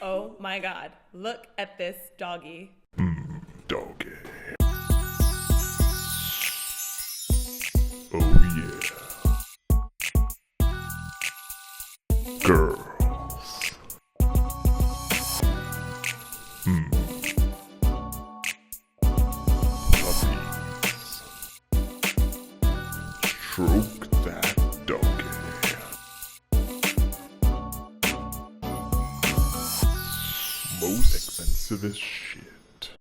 Oh my God, look at this doggy. Doggy. Oh yeah. Girls. Puppies. Stroke that doggy. Most expensivest shit.